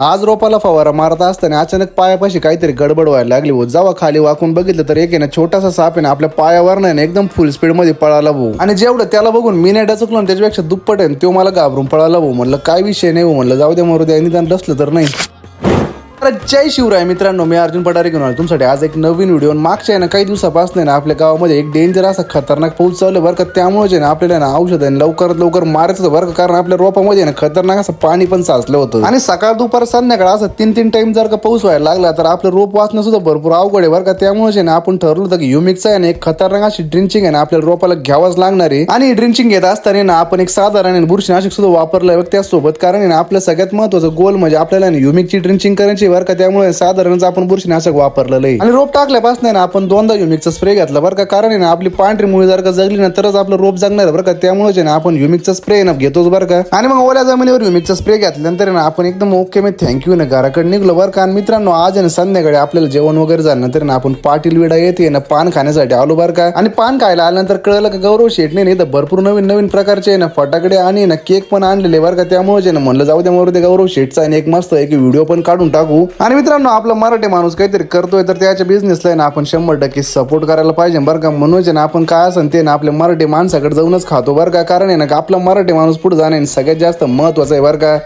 आज रोपाला फवारा मारत असताना अचानक पायापाशी काहीतरी गडबड व्हायला लागली हो. जेव्हा खाली वाकून बघितलं तर एक आहे ना छोटासा साप आहे ना आपल्या पायावर नाही एकदम फुल स्पीड मध्ये पळाला भाऊ. आणि जेवढं त्याला बघून मी नाही डचकलो त्याच्यापेक्षा दुप्पट आहे तो मला घाबरून पळाला भाऊ. म्हणलं काय विषय नाही म्हणलं जाऊ दे मरू द्या निदान डसलं तर नाही. जय शिवराय मित्रांनो, मी अर्जुन पठारे घेऊन आलो तुमच्यासाठी आज एक नवीन व्हिडिओ. मागच्या आहे ना काही दिवसापासून ना आपल्या गावामध्ये एक डेंजर असा खतरनाक पाऊस चालू बरं का. त्यामुळे ना आपल्याला ना औषध आहे लवकरात लवकर मारायचं बरं का. कारण आपल्या रोपामध्ये ना खतरनाक असं पाणी पण साचलं होतं आणि सकाळ दुपार संध्याकाळ असं तीन टाइम जर का पाऊस व्हायला लागला तर आपलं रोप वाचणं सुद्धा भरपूर अवघड आहे बरं का. त्यामुळे ना आपण ठरवलं होतं की युमिकचा आहे ना एक खतरनाक अशी ड्रिंचिंग आहे ना आपल्या रोपाला घ्यावाच लागणार आहे. आणि ड्रिंचिंग घेत असताना ना आपण एक साधारण बुरशीनाशक सुद्धा वापरलंय त्यासोबत. कारण आपलं सगळ्यात महत्वाचं गोल म्हणजे आपल्याला युमिकची ड्रिंचिंग करायची बरं का. त्यामुळे साधारण आपण बुरशीनाशक वापरलेलं आहे आणि रोप टाकल्यापासून ना आपण दोनदा युमिकचा स्प्रे घेतला बरं का. कारण ना आपली पांढरी मुळी जर का जगली ना तरच आपलं रोप जगणार बरं का. त्यामुळे ना आपण युमिकचा स्प्रे ना घेतोच बरं का. आणि मग ओल्या जमिनीवर युमिकचा स्प्रे घेतल्यानंतर ना आपण एकदम ओके मी थँक्यू ना घराकडे निघलो बरं का. आणि मित्रांनो आज ना संध्याकाळी आपल्याला जेवण वगैरे झाल्यानंतर ना आपण पाटील विडा येते ना पान खाण्यासाठी आलो बरं का. आणि पान खायला आल्यानंतर कळलं का गौरव शेटने नाही तर भरपूर नवीन प्रकारचे ना फटाकडे आणि ना केक पण आणलेले बरं का. त्यामुळे ना म्हणलं जाऊ दे मरू दे गौरव शेटचा आणि एक मस्त एक व्हिडिओ पण काढून टाकू. आणि मित्रांनो आपला मराठी माणूस काहीतरी करतोय तर त्याच्या बिझनेसला ना आपण 100% सपोर्ट करायला पाहिजे बरं का. म्हणून ना आपण काय असेल ते ना आपल्या मराठी माणसाकडे जाऊनच खातो बरं का. कारण आहे ना आपला मराठी माणूस पुढे जाणे सगळ्यात जास्त महत्वाचं आहे बरं का.